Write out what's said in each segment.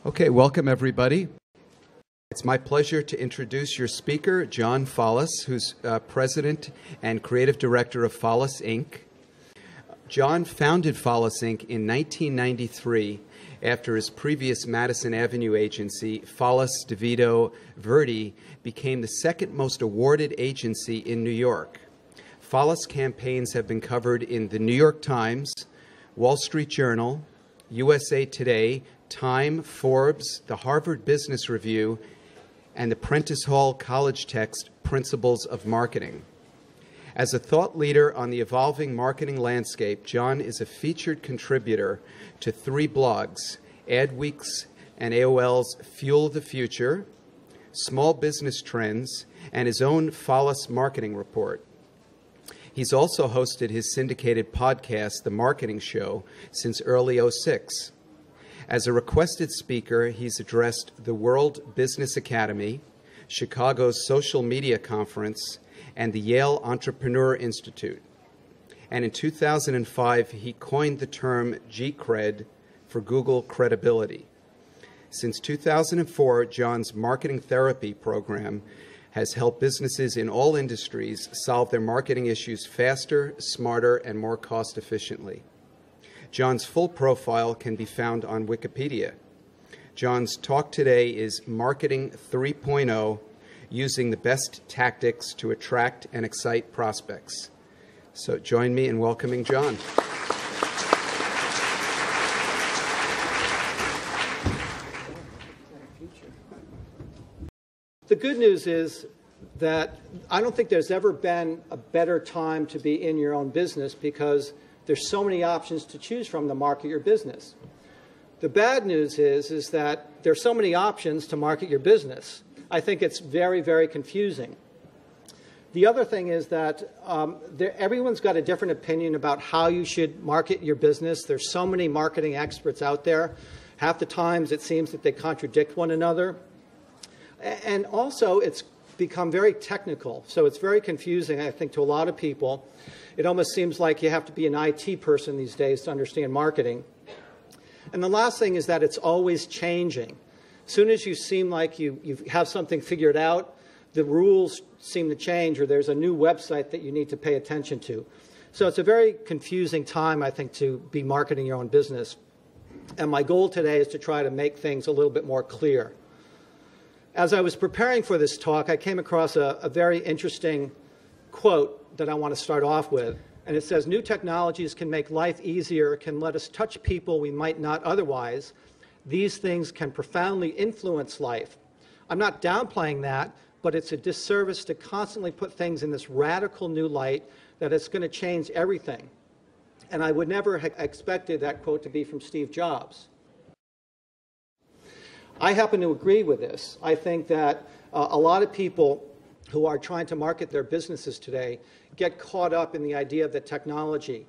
Okay, welcome everybody. It's my pleasure to introduce your speaker, John Follis, who's President and Creative Director of Follis, Inc. John founded Follis, Inc. in 1993 after his previous Madison Avenue agency, Follis, DeVito, Verdi, became the second most awarded agency in New York. Follis campaigns have been covered in the New York Times, Wall Street Journal, USA Today, Time, Forbes, the Harvard Business Review, and the Prentice Hall college text, Principles of Marketing. As a thought leader on the evolving marketing landscape, John is a featured contributor to 3 blogs, Adweek's and AOL's Fuel the Future, Small Business Trends, and his own Follis Marketing Report. He's also hosted his syndicated podcast, The Marketing Show, since early '06. As a requested speaker, he's addressed the World Business Academy, Chicago's Social Media Conference, and the Yale Entrepreneur Institute. And in 2005, he coined the term G-cred for Google credibility. Since 2004, John's marketing therapy program has helped businesses in all industries solve their marketing issues faster, smarter, and more cost efficiently. John's full profile can be found on Wikipedia. John's talk today is Marketing 3.0, using the best tactics to attract and excite prospects. So join me in welcoming John. The good news is that I don't think there's ever been a better time to be in your own business because there's so many options to choose from to market your business. The bad news is that there's so many options to market your business. I think it's very, very confusing. The other thing is that everyone's got a different opinion about how you should market your business. There's so many marketing experts out there. Half the times it seems that they contradict one another. And also it's become very technical. So it's very confusing, I think, to a lot of people. It almost seems like you have to be an IT person these days to understand marketing. And the last thing is that it's always changing. As soon as you seem like you have something figured out, the rules seem to change, or there's a new website that you need to pay attention to. So it's a very confusing time, I think, to be marketing your own business. And my goal today is to try to make things a little bit more clear. As I was preparing for this talk, I came across a very interesting quote that I want to start off with. And it says, "New technologies can make life easier, can let us touch people we might not otherwise. These things can profoundly influence life." I'm not downplaying that, but it's a disservice to constantly put things in this radical new light that it's going to change everything. And I would never have expected that quote to be from Steve Jobs. I happen to agree with this. I think that a lot of people who are trying to market their businesses today get caught up in the idea of the technology.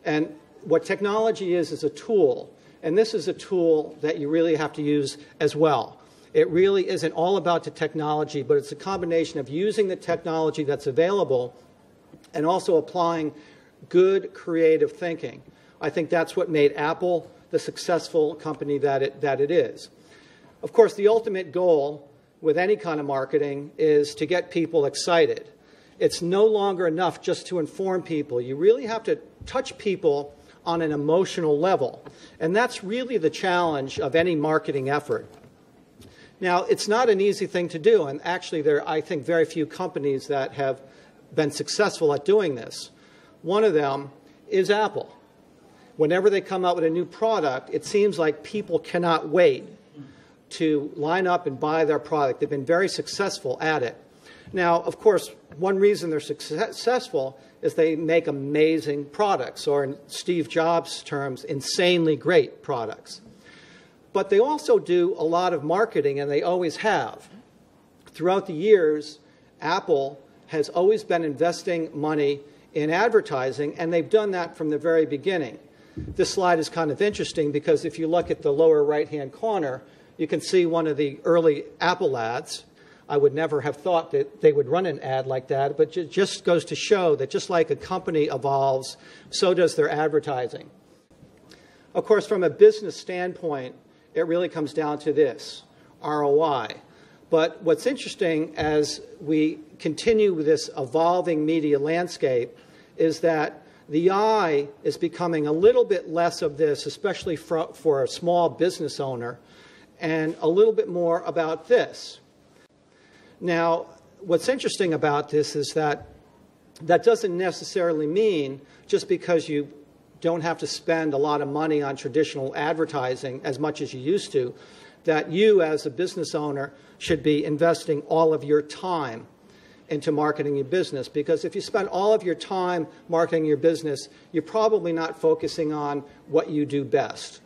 And what technology is a tool. And this is a tool that you really have to use as well. It really isn't all about the technology, but it's a combination of using the technology that's available and also applying good creative thinking. I think that's what made Apple the successful company that it is. Of course, the ultimate goal with any kind of marketing is to get people excited. It's no longer enough just to inform people. You really have to touch people on an emotional level. And that's really the challenge of any marketing effort. Now, it's not an easy thing to do. And actually, there are, I think, very few companies that have been successful at doing this. One of them is Apple. Whenever they come out with a new product, it seems like people cannot wait to line up and buy their product. They've been very successful at it. Now, of course, one reason they're successful is they make amazing products, or in Steve Jobs' terms, insanely great products. But they also do a lot of marketing, and they always have. Throughout the years, Apple has always been investing money in advertising, and they've done that from the very beginning. This slide is kind of interesting because if you look at the lower right-hand corner, you can see one of the early Apple ads. I would never have thought that they would run an ad like that, but it just goes to show that just like a company evolves, so does their advertising. Of course, from a business standpoint, it really comes down to this, ROI. But what's interesting as we continue with this evolving media landscape is that the I is becoming a little bit less of this, especially for a small business owner, and a little bit more about this. Now, what's interesting about this is that that doesn't necessarily mean just because you don't have to spend a lot of money on traditional advertising as much as you used to, that you as a business owner should be investing all of your time into marketing your business. Because if you spend all of your time marketing your business, you're probably not focusing on what you do best.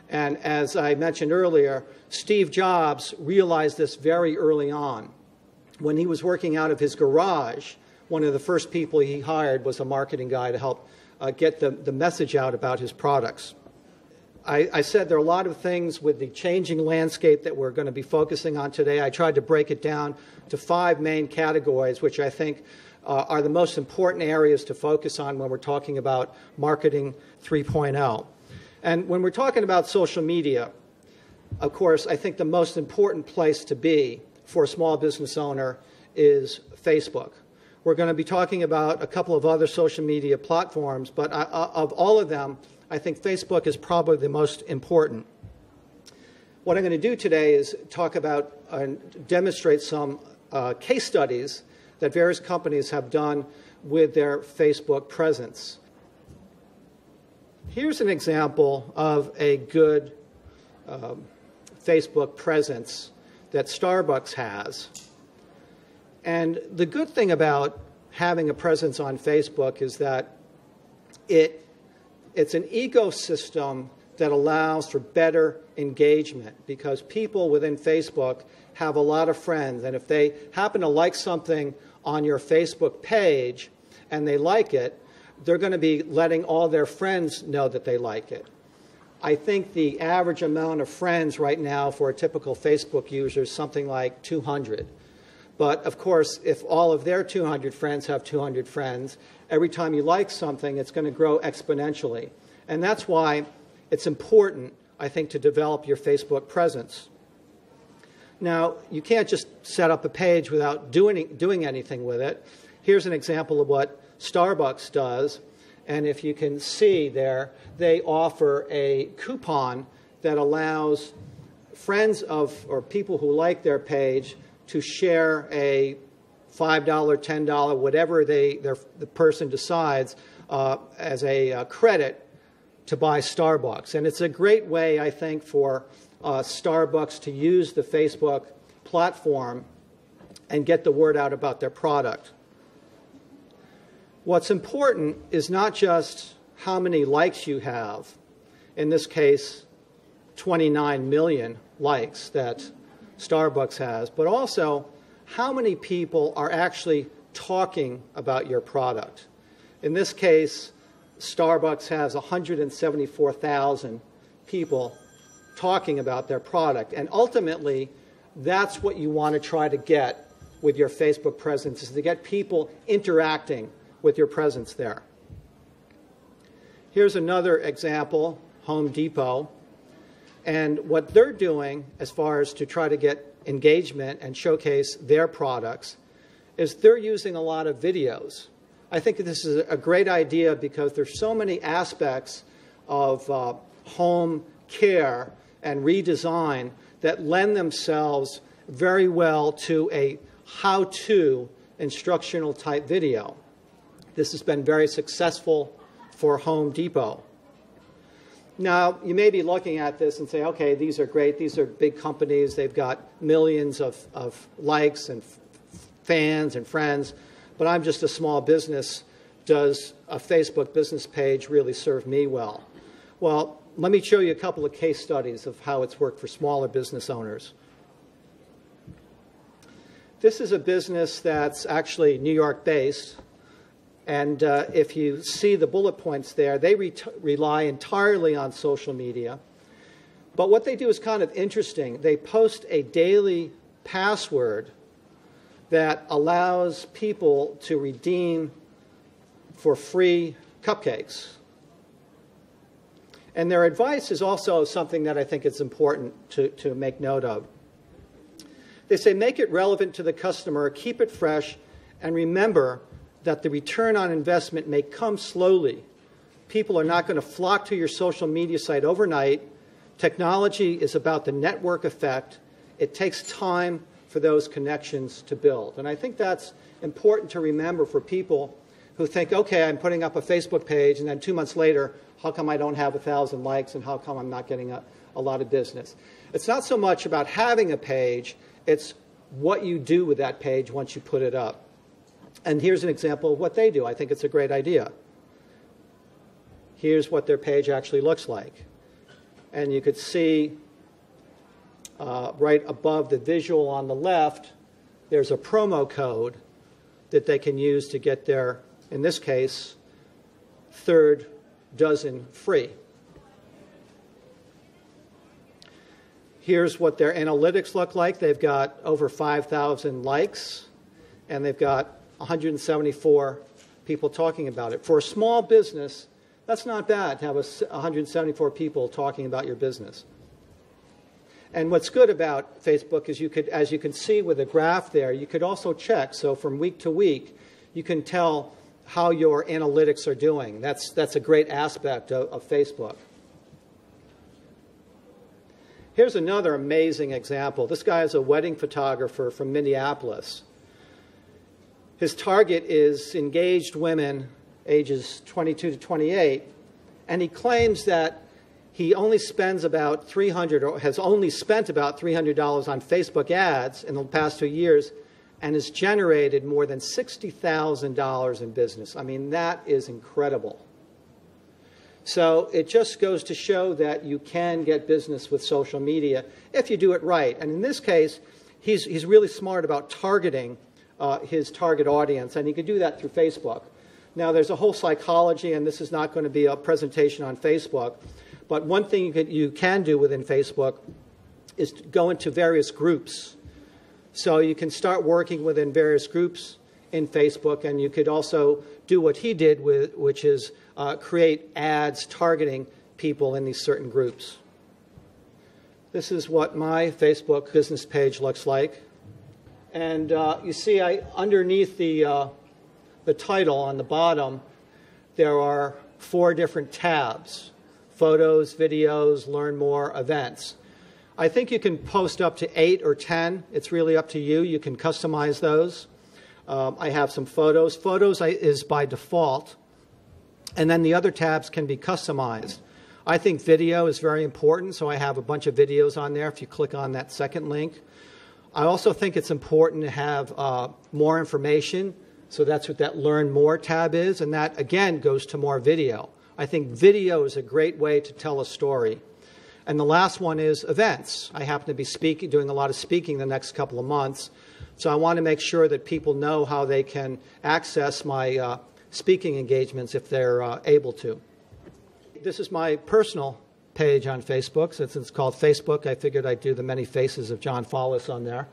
And as I mentioned earlier, Steve Jobs realized this very early on. When he was working out of his garage, one of the first people he hired was a marketing guy to help get the message out about his products. I said there are a lot of things with the changing landscape that we're going to be focusing on today. I tried to break it down to 5 main categories, which I think are the most important areas to focus on when we're talking about marketing 3.0. And when we're talking about social media, of course, I think the most important place to be for a small business owner is Facebook. We're going to be talking about a couple of other social media platforms, but of all of them, I think Facebook is probably the most important. What I'm going to do today is talk about and demonstrate some case studies that various companies have done with their Facebook presence. Here's an example of a good Facebook presence that Starbucks has. And the good thing about having a presence on Facebook is that it's an ecosystem that allows for better engagement, because people within Facebook have a lot of friends, and if they happen to like something on your Facebook page and they like it, they're going to be letting all their friends know that they like it. I think the average amount of friends right now for a typical Facebook user is something like 200. But of course, if all of their 200 friends have 200 friends, every time you like something, it's going to grow exponentially. And that's why it's important, I think, to develop your Facebook presence. Now, you can't just set up a page without doing anything with it. Here's an example of what Starbucks does. And if you can see there, they offer a coupon that allows friends of or people who like their page to share a $5, $10, whatever the person decides as a credit to buy Starbucks. And it's a great way, I think, for Starbucks to use the Facebook platform and get the word out about their product. What's important is not just how many likes you have. In this case, 29 million likes that Starbucks has, but also how many people are actually talking about your product. In this case, Starbucks has 174,000 people talking about their product. And ultimately, that's what you want to try to get with your Facebook presence, is to get people interacting with your presence there. Here's another example, Home Depot. And what they're doing as far as to try to get engagement and showcase their products is they're using a lot of videos. I think this is a great idea because there's so many aspects of home care and redesign that lend themselves very well to a how-to instructional type video. This has been very successful for Home Depot. Now, you may be looking at this and say, okay, these are great. These are big companies. They've got millions of likes and fans and friends. But I'm just a small business. Does a Facebook business page really serve me well? Well, let me show you a couple of case studies of how it's worked for smaller business owners. This is a business that's actually New York-based. And if you see the bullet points there, they rely entirely on social media. But what they do is kind of interesting. They post a daily password that allows people to redeem for free cupcakes. And their advice is also something that I think is important to make note of. They say, make it relevant to the customer, keep it fresh, and remember that the return on investment may come slowly. People are not going to flock to your social media site overnight. Technology is about the network effect. It takes time for those connections to build. And I think that's important to remember for people who think, okay, I'm putting up a Facebook page, and then 2 months later, how come I don't have 1,000 likes, and how come I'm not getting a lot of business? It's not so much about having a page, it's what you do with that page once you put it up. And here's an example of what they do. I think it's a great idea. Here's what their page actually looks like. And you could see right above the visual on the left, there's a promo code that they can use to get their, in this case, third dozen free. Here's what their analytics look like. They've got over 5,000 likes, and they've got 174 people talking about it. For a small business, that's not bad to have 174 people talking about your business. And what's good about Facebook is you could, as you can see with the graph there, you could also check. So from week to week, you can tell how your analytics are doing. That's a great aspect of Facebook. Here's another amazing example. This guy is a wedding photographer from Minneapolis. His target is engaged women ages 22 to 28, and he claims that he only spends about $300 or has only spent about $300 on Facebook ads in the past 2 years and has generated more than $60,000 in business. I mean, that is incredible. So it just goes to show that you can get business with social media if you do it right. And in this case, he's really smart about targeting his target audience, and he could do that through Facebook. Now, there's a whole psychology, and this is not going to be a presentation on Facebook, but one thing you can do within Facebook is to go into various groups. So you can start working within various groups in Facebook, and you could also do what he did, which is create ads targeting people in these certain groups. This is what my Facebook business page looks like. And you see, underneath the title on the bottom, there are 4 different tabs: photos, videos, learn more, events. I think you can post up to 8 or 10. It's really up to you. You can customize those. I have some photos. Photos is by default, and then the other tabs can be customized. I think video is very important, so I have a bunch of videos on there if you click on that second link. I also think it's important to have more information, so that's what that Learn More tab is, and that, again, goes to more video. I think video is a great way to tell a story. And the last one is events. I happen to be doing a lot of speaking the next couple of months, so I want to make sure that people know how they can access my speaking engagements if they're able to. This is my personal page on Facebook. Since it's called Facebook, I figured I'd do the many faces of John Follis on there.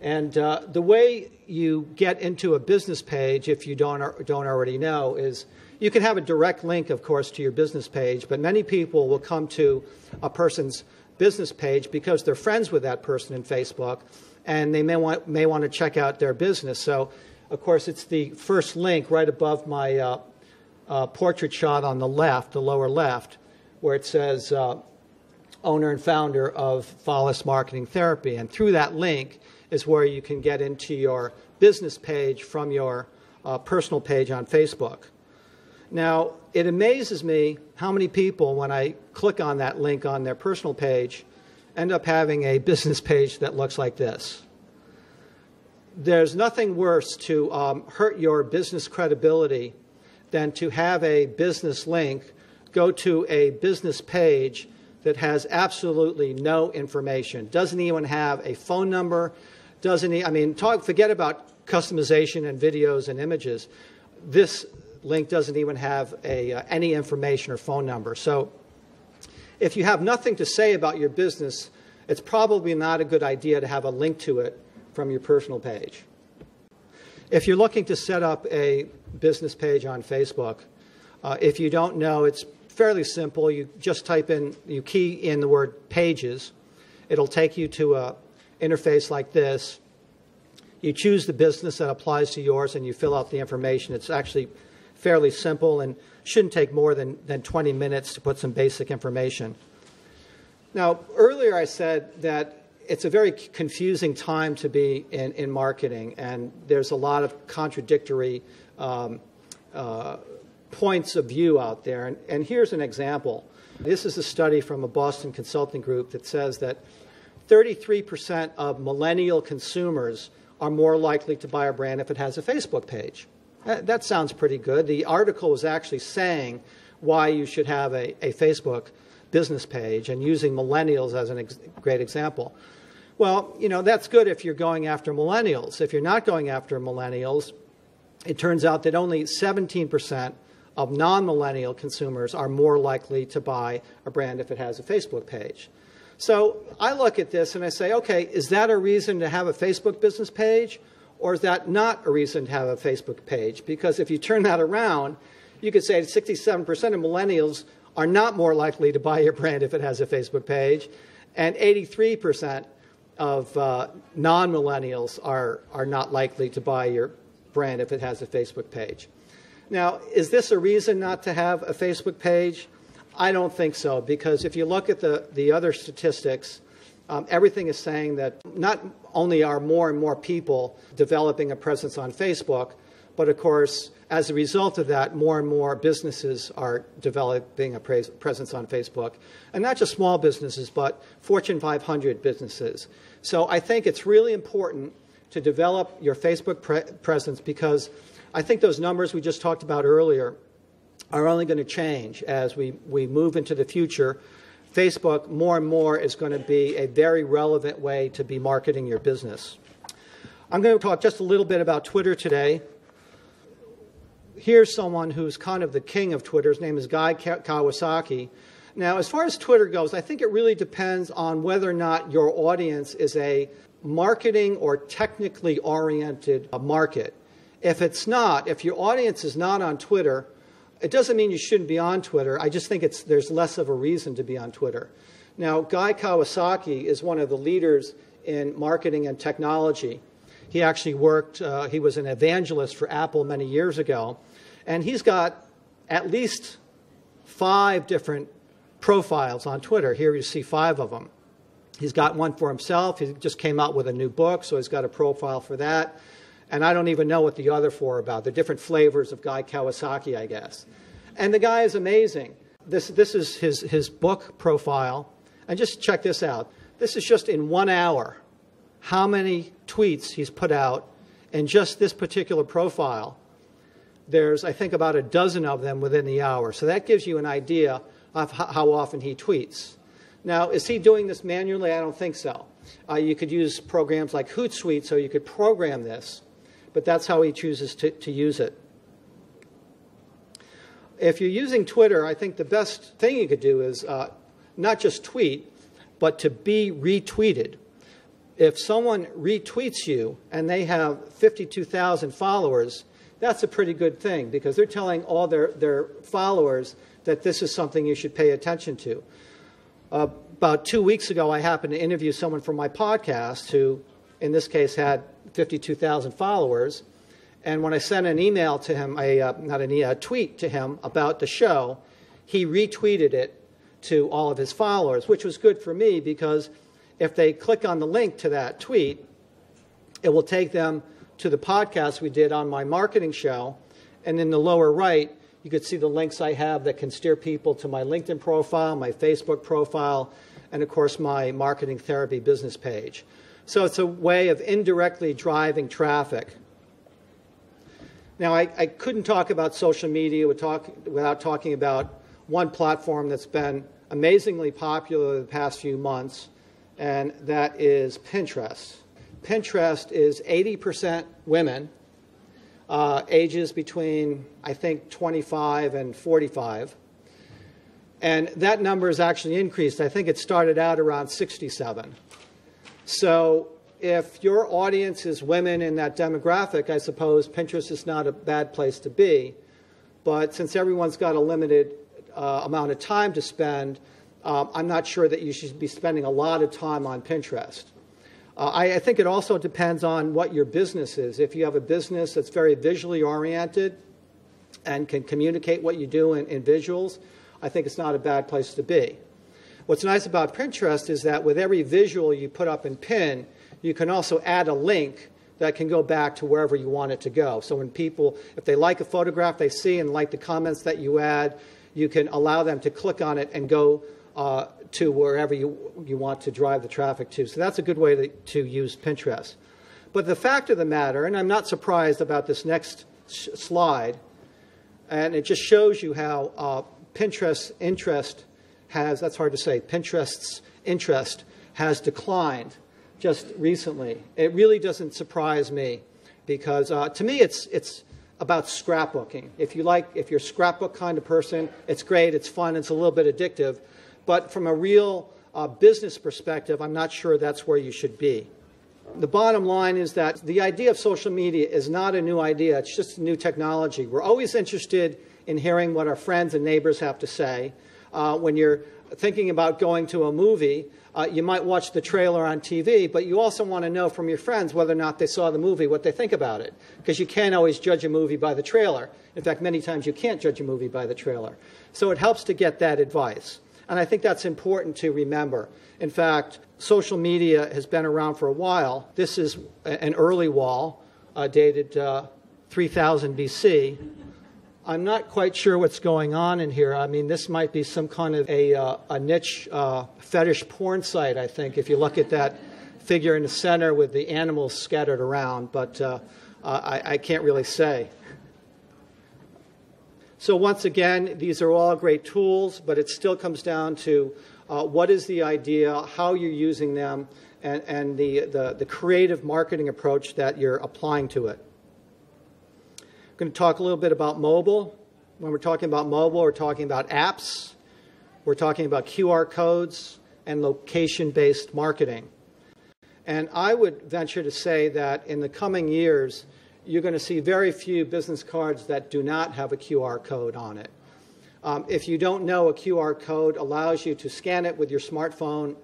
And the way you get into a business page, if you don't already know, is you can have a direct link, of course, to your business page, but many people will come to a person's business page because they're friends with that person in Facebook, and they may want to check out their business. So, of course, it's the first link right above my portrait shot on the left, the lower left, where it says owner and founder of Follis Marketing Therapy. And through that link is where you can get into your business page from your personal page on Facebook. Now, it amazes me how many people, when I click on that link on their personal page, end up having a business page that looks like this. There's nothing worse to hurt your business credibility than to have a business link go to a business page that has absolutely no information, doesn't even have a phone number, forget about customization and videos and images. This link doesn't even have any information or phone number. So if you have nothing to say about your business, it's probably not a good idea to have a link to it from your personal page. If you're looking to set up a business page on Facebook, if you don't know, it's fairly simple. You just you key in the word pages. It'll take you to an interface like this. You choose the business that applies to yours, and you fill out the information. It's actually fairly simple and shouldn't take more than 20 minutes to put some basic information. Now, earlier I said that it's a very confusing time to be in marketing, and there's a lot of contradictory points of view out there. And here's an example. This is a study from a Boston consulting group that says that 33% of millennial consumers are more likely to buy a brand if it has a Facebook page. That sounds pretty good. The article was actually saying why you should have a Facebook business page and using millennials as a great example. Well, that's good if you're going after millennials. If you're not going after millennials, it turns out that only 17% of non-millennial consumers are more likely to buy a brand if it has a Facebook page. So I look at this and I say, okay, is that a reason to have a Facebook business page, or is that not a reason to have a Facebook page? Because if you turn that around, you could say 67% of millennials are not more likely to buy your brand if it has a Facebook page, and 83% of non-millennials are not likely to buy your brand if it has a Facebook page. Now, is this a reason not to have a Facebook page? I don't think so, because if you look at the other statistics, everything is saying that not only are more and more people developing a presence on Facebook, but of course, as a result of that, more and more businesses are developing a presence on Facebook. And not just small businesses, but Fortune 500 businesses. So I think it's really important to develop your Facebook presence, because I think those numbers we just talked about earlier are only going to change as we move into the future. Facebook, more and more, is going to be a very relevant way to be marketing your business. I'm going to talk just a little bit about Twitter today. Here's someone who's kind of the king of Twitter. His name is Guy Kawasaki. Now, as far as Twitter goes, I think it really depends on whether or not your audience is a marketing or technically oriented market. If it's not, if your audience is not on Twitter, it doesn't mean you shouldn't be on Twitter. I just think there's less of a reason to be on Twitter. Now, Guy Kawasaki is one of the leaders in marketing and technology. He actually he was an evangelist for Apple many years ago. And he's got at least 5 different profiles on Twitter. Here you see 5 of them. He's got one for himself. He just came out with a new book, so he's got a profile for that. And I don't even know what the other 4 are about. They're different flavors of Guy Kawasaki, I guess. And the guy is amazing. This is his book profile. And just check this out. This is just in 1 hour how many tweets he's put out in just this particular profile. There's, I think, about a dozen of them within the hour. So that gives you an idea of how often he tweets. Now, is he doing this manually? I don't think so. You could use programs like Hootsuite, so you could program this. But that's how he chooses to use it. If you're using Twitter, I think the best thing you could do is not just tweet, but to be retweeted. If someone retweets you and they have 52,000 followers, that's a pretty good thing, because they're telling all their followers that this is something you should pay attention to. About 2 weeks ago, I happened to interview someone from my podcast who, in this case, had 52,000 followers. And when I sent an email to him, a tweet to him about the show, he retweeted it to all of his followers, which was good for me, because if they click on the link to that tweet, it will take them to the podcast we did on my marketing show. And in the lower right, you could see the links I have that can steer people to my LinkedIn profile, my Facebook profile, and of course my marketing therapy business page. So it's a way of indirectly driving traffic. Now, I couldn't talk about social media without talking about one platform that's been amazingly popular the past few months, and that is Pinterest. Pinterest is 80% women, ages between, I think, 25 and 45. And that number has actually increased. I think it started out around 67. So if your audience is women in that demographic, I suppose Pinterest is not a bad place to be. But since everyone's got a limited amount of time to spend, I'm not sure that you should be spending a lot of time on Pinterest. I think it also depends on what your business is. If you have a business that's very visually oriented and can communicate what you do in visuals, I think it's not a bad place to be. What's nice about Pinterest is that with every visual you put up in Pin, you can also add a link that can go back to wherever you want it to go. So when people, if they like a photograph they see and like the comments that you add, you can allow them to click on it and go to wherever you want to drive the traffic to. So that's a good way to use Pinterest. But the fact of the matter, and I'm not surprised about this next slide, and it just shows you how Pinterest's interest has, that's hard to say, Pinterest's interest has declined just recently. It really doesn't surprise me because to me it's about scrapbooking. If you're a scrapbook kind of person, it's great, it's fun, it's a little bit addictive. But from a real business perspective, I'm not sure that's where you should be. The bottom line is that the idea of social media is not a new idea. It's just a new technology. We're always interested in hearing what our friends and neighbors have to say. When you're thinking about going to a movie, you might watch the trailer on TV, but you also want to know from your friends whether or not they saw the movie, what they think about it. Because you can't always judge a movie by the trailer. In fact, many times you can't judge a movie by the trailer. So it helps to get that advice. And I think that's important to remember. In fact, social media has been around for a while. This is an early wall dated 3000 BC. I'm not quite sure what's going on in here. I mean, this might be some kind of a niche fetish porn site, I think, if you look at that figure in the center with the animals scattered around. But I can't really say. So once again, these are all great tools, but it still comes down to what is the idea, how you're using them, and the creative marketing approach that you're applying to it. I'm going to talk a little bit about mobile. When we're talking about mobile, we're talking about apps, we're talking about QR codes, and location-based marketing. And I would venture to say that in the coming years, you're going to see very few business cards that do not have a QR code on it. If you don't know, a QR code allows you to scan it with your smartphone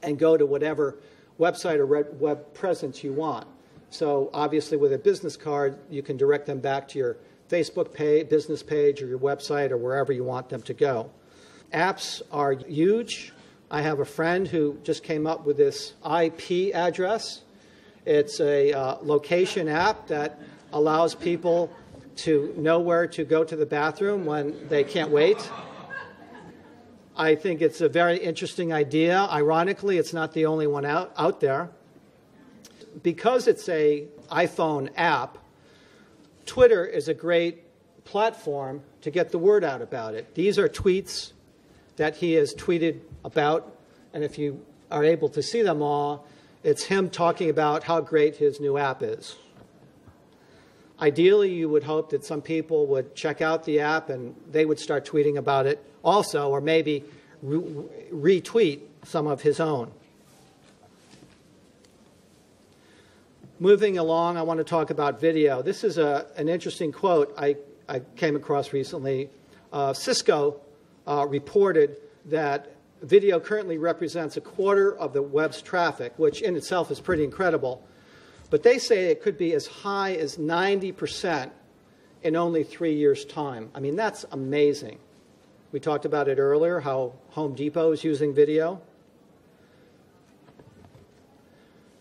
and go to whatever website or web presence you want. So obviously with a business card, you can direct them back to your Facebook page, business page, or your website, or wherever you want them to go. Apps are huge. I have a friend who just came up with this IP address. It's a location app that allows people to know where to go to the bathroom when they can't wait. I think it's a very interesting idea. Ironically, it's not the only one out there. Because it's an iPhone app, Twitter is a great platform to get the word out about it. These are tweets that he has tweeted about, and if you are able to see them all, it's him talking about how great his new app is. Ideally, you would hope that some people would check out the app and they would start tweeting about it also, or maybe retweet some of his own. Moving along, I want to talk about video. This is an interesting quote I came across recently. Cisco reported that video currently represents 1/4 of the web's traffic, which in itself is pretty incredible. But they say it could be as high as 90% in only 3 years' time. I mean, that's amazing. We talked about it earlier, how Home Depot is using video.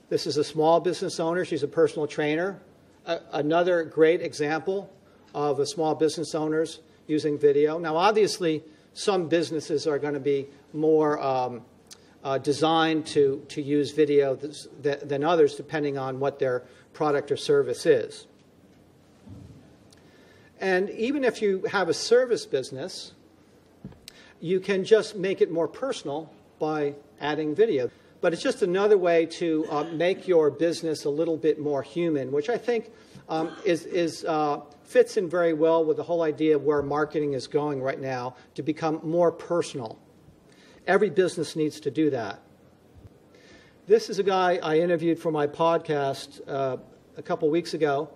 This is a small business owner. She's a personal trainer. Another great example of a small business owners using video. Now, obviously, some businesses are going to be more designed to use video than others, depending on what their product or service is. And even if you have a service business, you can just make it more personal by adding video. But it's just another way to make your business a little bit more human, which I think fits in very well with the whole idea of where marketing is going right now, to become more personal. Every business needs to do that. This is a guy I interviewed for my podcast a couple weeks ago.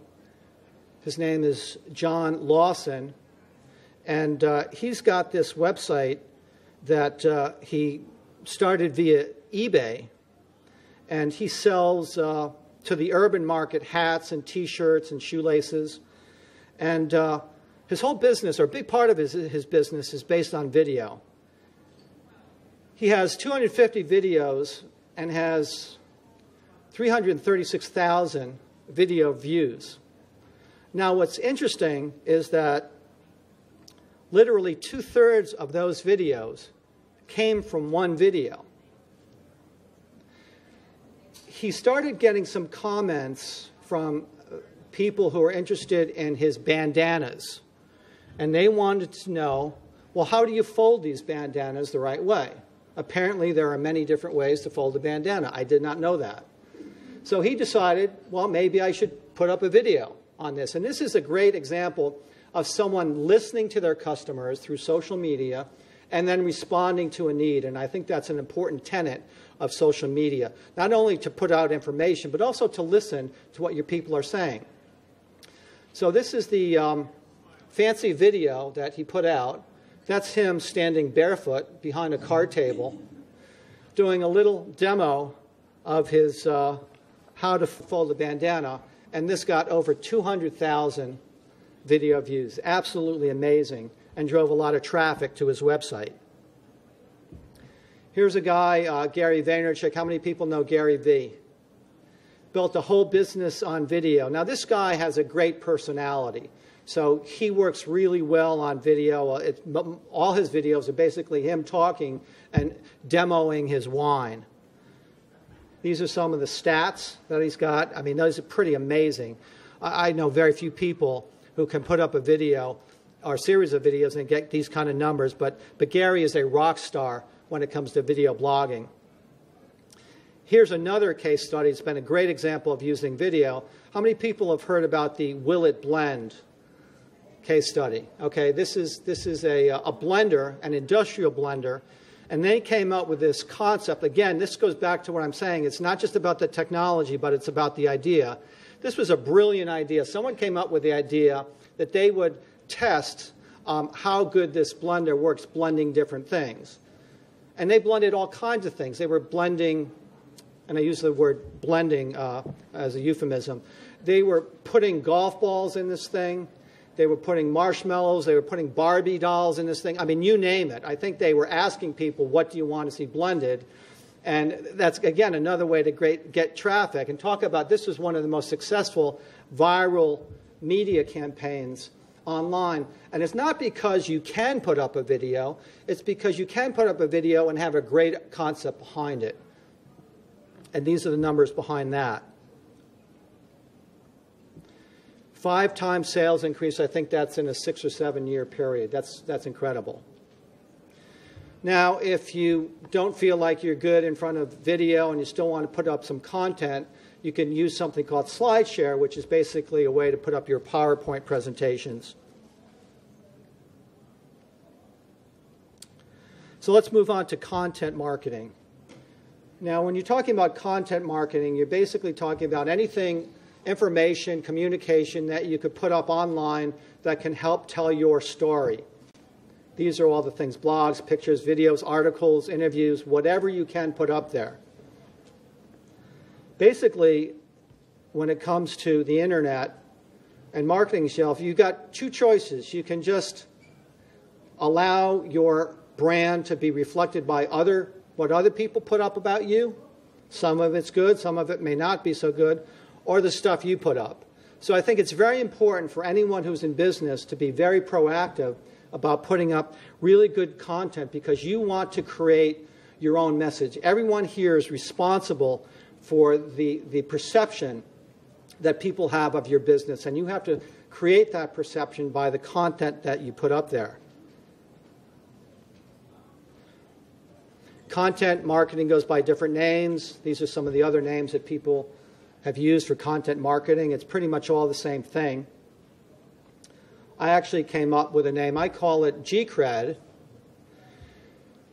His name is John Lawson. And he's got this website that he started via eBay, and he sells to the urban market hats and T-shirts and shoelaces. And his whole business, or a big part of his business, is based on video. He has 250 videos and has 336,000 video views. Now, what's interesting is that literally 2/3 of those videos came from one video. He started getting some comments from people who are interested in his bandanas. And they wanted to know, well, how do you fold these bandanas the right way? Apparently, there are many different ways to fold a bandana. I did not know that. So he decided, well, maybe I should put up a video on this. And this is a great example of someone listening to their customers through social media and then responding to a need. And I think that's an important tenet of social media, not only to put out information, but also to listen to what your people are saying. So this is the fancy video that he put out. That's him standing barefoot behind a card table, doing a little demo of his how to fold a bandana. And this got over 200,000 video views. Absolutely amazing, and drove a lot of traffic to his website. Here's a guy, Gary Vaynerchuk. How many people know Gary V? Built a whole business on video. Now, this guy has a great personality. So he works really well on video. All his videos are basically him talking and demoing his wine. These are some of the stats that he's got. I mean, those are pretty amazing. I know very few people who can put up a video or a series of videos and get these kind of numbers, but Gary is a rock star when it comes to video blogging. Here's another case study. It's been a great example of using video. How many people have heard about the Will It Blend case study? Okay, this is a blender, an industrial blender, and they came up with this concept. Again, this goes back to what I'm saying. It's not just about the technology, but it's about the idea. This was a brilliant idea. Someone came up with the idea that they would test how good this blender works blending different things. And they blended all kinds of things. They were blending, and I use the word blending as a euphemism. They were putting golf balls in this thing. They were putting marshmallows. They were putting Barbie dolls in this thing. I mean, you name it. I think they were asking people, what do you want to see blended? And that's, again, another way to get traffic. And talk about, this was one of the most successful viral media campaigns online. And it's not because you can put up a video. It's because you can put up a video and have a great concept behind it. And these are the numbers behind that. 5 times sales increase. I think that's in a 6 or 7 year period. That's incredible. Now, if you don't feel like you're good in front of video and you still want to put up some content, you can use something called SlideShare, which is basically a way to put up your PowerPoint presentations. So let's move on to content marketing. Now, when you're talking about content marketing, you're basically talking about anything, information, communication that you could put up online that can help tell your story. These are all the things: blogs, pictures, videos, articles, interviews, whatever you can put up there. Basically, when it comes to the internet and marketing shelf, you've got 2 choices. You can just allow your brand to be reflected by what other people put up about you. Some of it's good, some of it may not be so good, or the stuff you put up. So I think it's very important for anyone who's in business to be very proactive about putting up really good content, because you want to create your own message. Everyone here is responsible for the perception that people have of your business, and you have to create that perception by the content that you put up there. Content marketing goes by different names. These are some of the other names that people have used for content marketing. It's pretty much all the same thing. I actually came up with a name. I call it G-cred,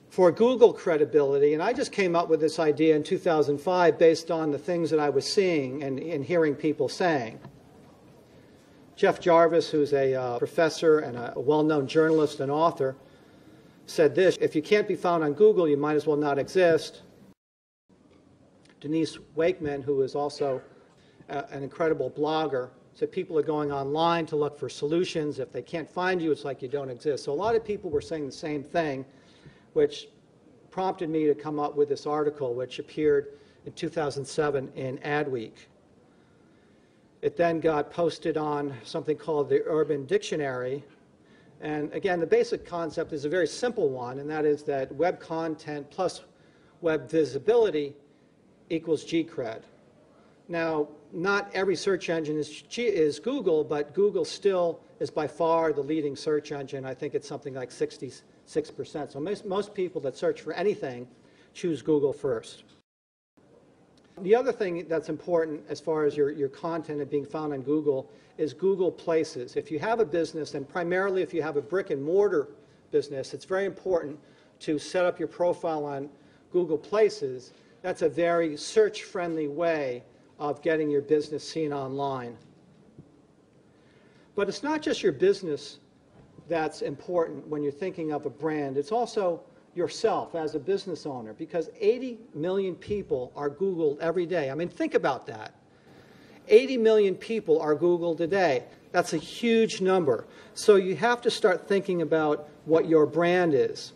for Google credibility. And I just came up with this idea in 2005 based on the things that I was seeing and hearing people saying. Jeff Jarvis, who's a professor and a well-known journalist and author, said this: if you can't be found on Google, you might as well not exist. Denise Wakeman, who is also an incredible blogger, said people are going online to look for solutions. If they can't find you, it's like you don't exist. So a lot of people were saying the same thing, which prompted me to come up with this article, which appeared in 2007 in Adweek. It then got posted on something called the Urban Dictionary. And again, the basic concept is a very simple one, and that is that web content plus web visibility equals G-cred. Now, not every search engine is Google, but Google still is by far the leading search engine. I think it's something like 66%. So most people that search for anything choose Google first. The other thing that's important as far as your content and being found on Google is Google Places. If you have a business, and primarily if you have a brick and mortar business, it's very important to set up your profile on Google Places. That's a very search-friendly way of getting your business seen online. But it's not just your business that's important when you're thinking of a brand. It's also yourself as a business owner, because 80 million people are Googled every day. I mean, think about that. 80 million people are Googled today. That's a huge number. So you have to start thinking about what your brand is,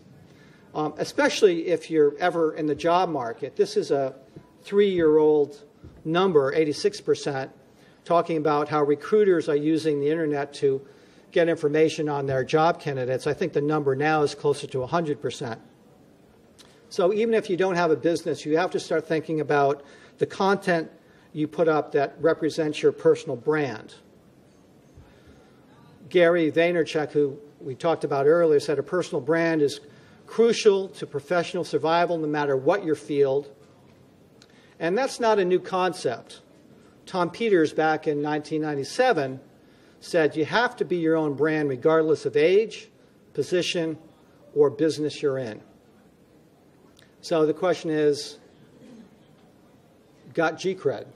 especially if you're ever in the job market. This is a 3-year-old number, 86%, talking about how recruiters are using the internet to get information on their job candidates. I think the number now is closer to 100%. So even if you don't have a business, you have to start thinking about the content you put up that represents your personal brand. Gary Vaynerchuk, who we talked about earlier, said a personal brand is crucial to professional survival no matter what your field. And that's not a new concept. Tom Peters, back in 1997, said you have to be your own brand regardless of age, position, or business you're in. So the question is, got G-cred?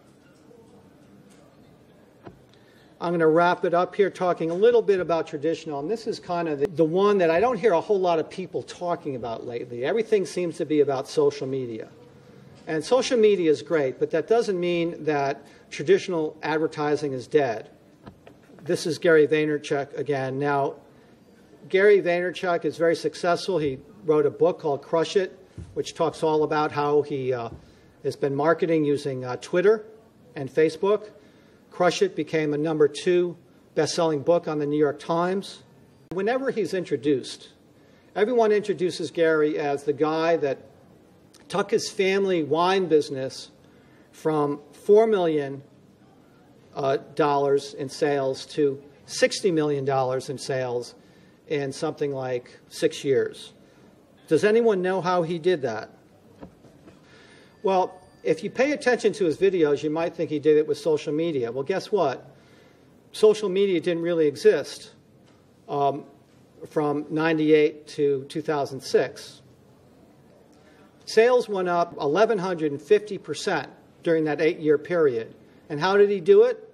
I'm going to wrap it up here talking a little bit about traditional, and this is kind of the one that I don't hear a whole lot of people talking about lately. Everything seems to be about social media. And social media is great, but that doesn't mean that traditional advertising is dead. This is Gary Vaynerchuk again. Now, Gary Vaynerchuk is very successful. He wrote a book called Crush It, which talks all about how he has been marketing using Twitter and Facebook. Crush It became a #2 best-selling book on the New York Times. Whenever he's introduced, everyone introduces Gary as the guy that took his family wine business from $4 million in sales to $60 million in sales in something like 6 years. Does anyone know how he did that? Well, if you pay attention to his videos, you might think he did it with social media. Well, guess what? Social media didn't really exist from 98 to 2006. Sales went up 1,150% during that 8-year period. And how did he do it?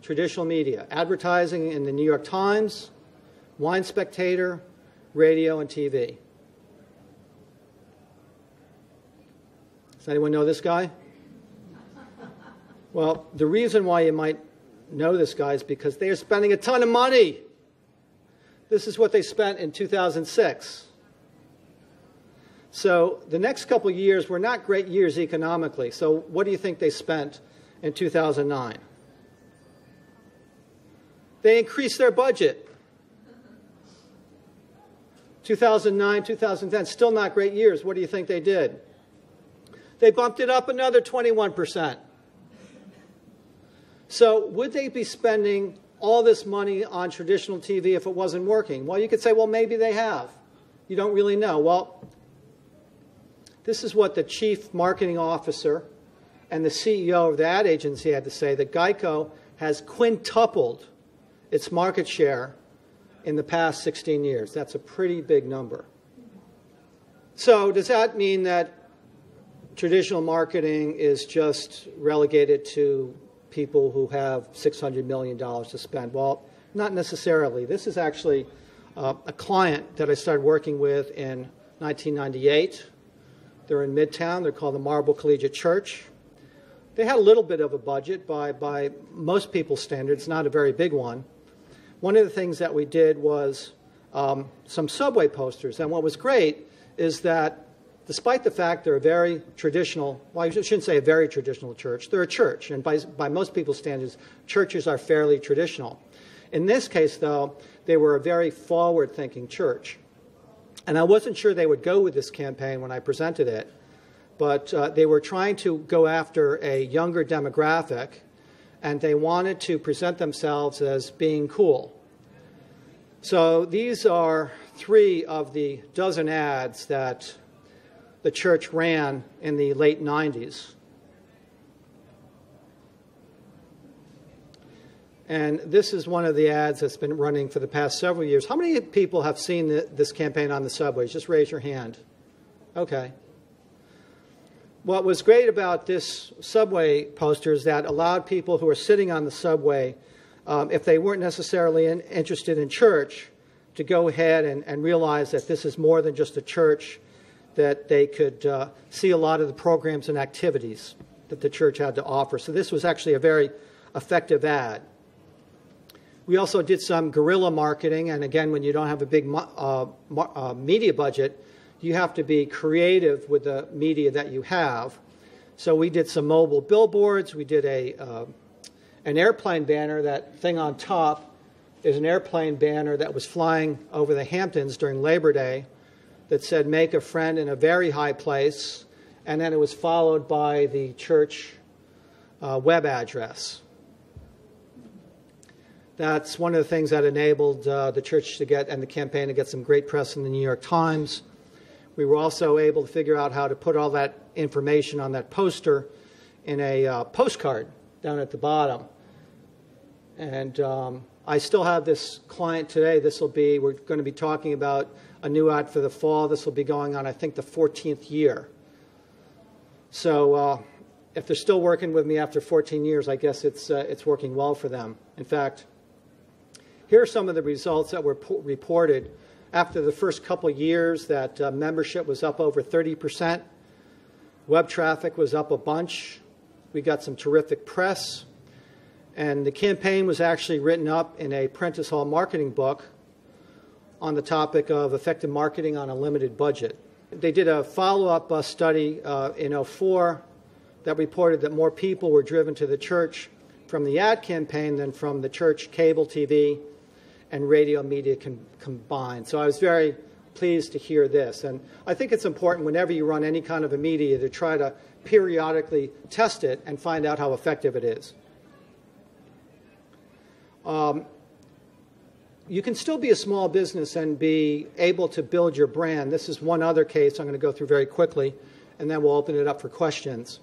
Traditional media. Advertising in the New York Times, Wine Spectator, radio, and TV. Does anyone know this guy? Well, the reason why you might know this guy is because they are spending a ton of money. This is what they spent in 2006. So the next couple of years were not great years economically. So what do you think they spent in 2009? They increased their budget. 2009, 2010, still not great years. What do you think they did? They bumped it up another 21%. So would they be spending all this money on traditional TV if it wasn't working? Well, you could say, well, maybe they have. You don't really know. Well, this is what the chief marketing officer and the CEO of the ad agency had to say, that Geico has quintupled its market share in the past 16 years. That's a pretty big number. So does that mean that traditional marketing is just relegated to people who have $600 million to spend. Well, not necessarily. This is actually a client that I started working with in 1998. They're in Midtown. They're called the Marble Collegiate Church. They had a little bit of a budget by most people's standards, not a very big one. One of the things that we did was some subway posters. And what was great is that despite the fact they're a very traditional, well, I shouldn't say a very traditional church, they're a church. And by most people's standards, churches are fairly traditional. In this case, though, they were a very forward-thinking church. And I wasn't sure they would go with this campaign when I presented it, but they were trying to go after a younger demographic, and they wanted to present themselves as being cool. So these are 3 of the dozen ads that the church ran in the late 90s. And this is one of the ads that's been running for the past several years. How many people have seen this campaign on the subways? Just raise your hand. Okay. What was great about this subway poster is that allowed people who are sitting on the subway, if they weren't necessarily interested in church, to go ahead and realize that this is more than just a church, that they could see a lot of the programs and activities that the church had to offer. So this was actually a very effective ad. We also did some guerrilla marketing, and again, when you don't have a big media budget, you have to be creative with the media that you have. So we did some mobile billboards. We did an airplane banner. That thing on top is an airplane banner that was flying over the Hamptons during Labor Day that said, "Make a friend in a very high place," and then it was followed by the church web address. That's one of the things that enabled the church to get, and the campaign to get some great press in the New York Times. We were also able to figure out how to put all that information on that poster in a postcard down at the bottom. And I still have this client today. We're going to be talking about a new ad for the fall. This will be going on, I think, the 14th year. So if they're still working with me after 14 years, I guess it's working well for them. In fact, here are some of the results that were reported after the first couple of years. That membership was up over 30%. Web traffic was up a bunch. We got some terrific press. And the campaign was actually written up in a Prentice Hall marketing book on the topic of effective marketing on a limited budget. They did a follow-up study in 2004 that reported that more people were driven to the church from the ad campaign than from the church cable TV and radio media combined. So I was very pleased to hear this. And I think it's important whenever you run any kind of a media to try to periodically test it and find out how effective it is. You can still be a small business and be able to build your brand. This is one other case I'm going to go through very quickly, and then we'll open it up for questions.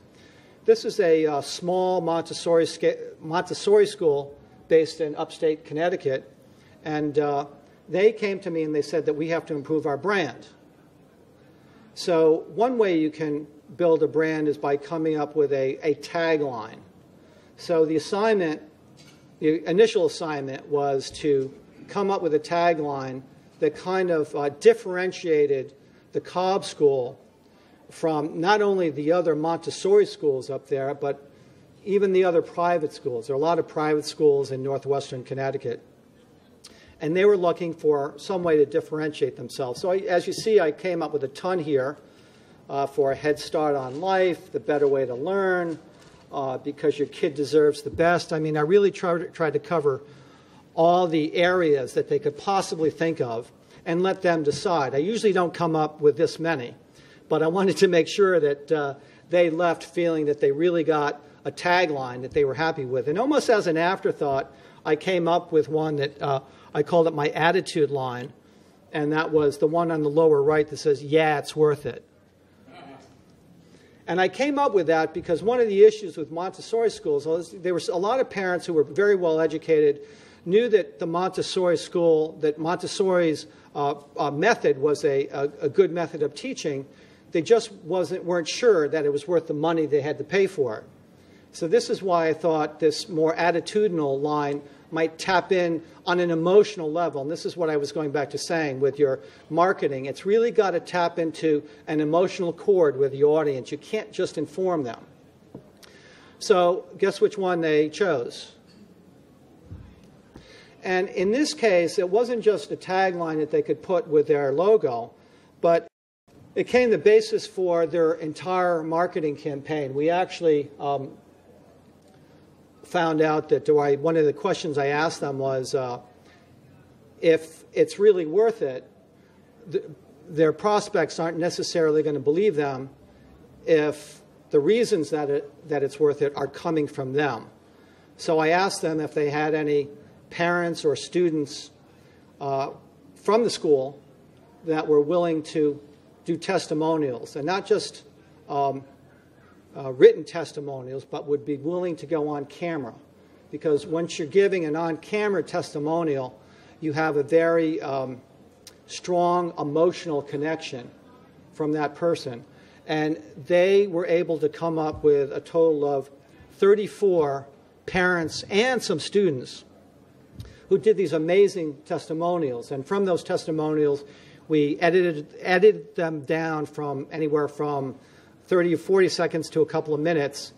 This is a small Montessori school based in upstate Connecticut. And they came to me and they said that we have to improve our brand. So one way you can build a brand is by coming up with a tagline. So the initial assignment was to come up with a tagline that kind of differentiated the Cobb School from not only the other Montessori schools up there, but even the other private schools. There are a lot of private schools in northwestern Connecticut. And they were looking for some way to differentiate themselves. So as you see, I came up with a ton here for a head start on life, the better way to learn, because your kid deserves the best. I mean, I really tried to cover all the areas that they could possibly think of and let them decide. I usually don't come up with this many, but I wanted to make sure that they left feeling that they really got a tagline that they were happy with. And almost as an afterthought, I came up with one that I called it my attitude line, and that was the one on the lower right that says, "Yeah, it's worth it." And I came up with that because one of the issues with Montessori schools was there were a lot of parents who were very well educated, knew that the Montessori school, that Montessori's method was a good method of teaching. They just weren't sure that it was worth the money they had to pay for it. So this is why I thought this more attitudinal line might tap in on an emotional level. And this is what I was going back to saying with your marketing. It's really got to tap into an emotional chord with the audience. You can't just inform them. So guess which one they chose? And in this case, it wasn't just a tagline that they could put with their logo, but it became the basis for their entire marketing campaign. We actually found out that one of the questions I asked them was if it's really worth it, their prospects aren't necessarily going to believe them if the reasons that it's worth it are coming from them. So I asked them if they had any parents or students from the school that were willing to do testimonials, and not just written testimonials, but would be willing to go on camera. Because once you're giving an on-camera testimonial, you have a very strong emotional connection from that person. And they were able to come up with a total of 34 parents and some students who did these amazing testimonials. And from those testimonials, we edited them down from anywhere from 30 or 40 seconds to a couple of minutes,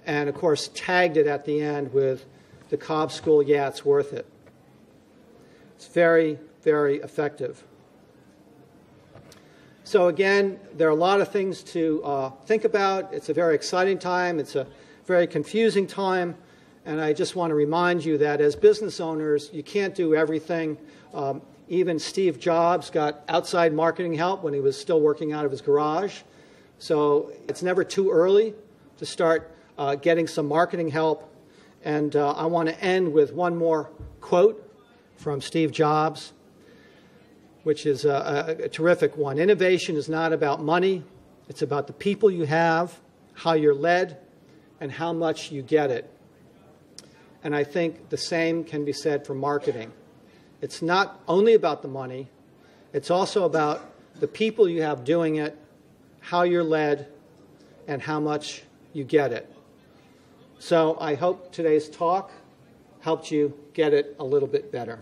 and of course tagged it at the end with the Cobb School, yeah, it's worth it. It's very, very effective. So again, there are a lot of things to think about. It's a very exciting time. It's a very confusing time. And I just want to remind you that as business owners, you can't do everything. Even Steve Jobs got outside marketing help when he was still working out of his garage. So it's never too early to start getting some marketing help. And I want to end with one more quote from Steve Jobs, which is a terrific one. Innovation is not about money. It's about the people you have, how you're led, and how much you get it. And I think the same can be said for marketing. It's not only about the money. It's also about the people you have doing it, how you're led, and how much you get it. So I hope today's talk helped you get it a little bit better.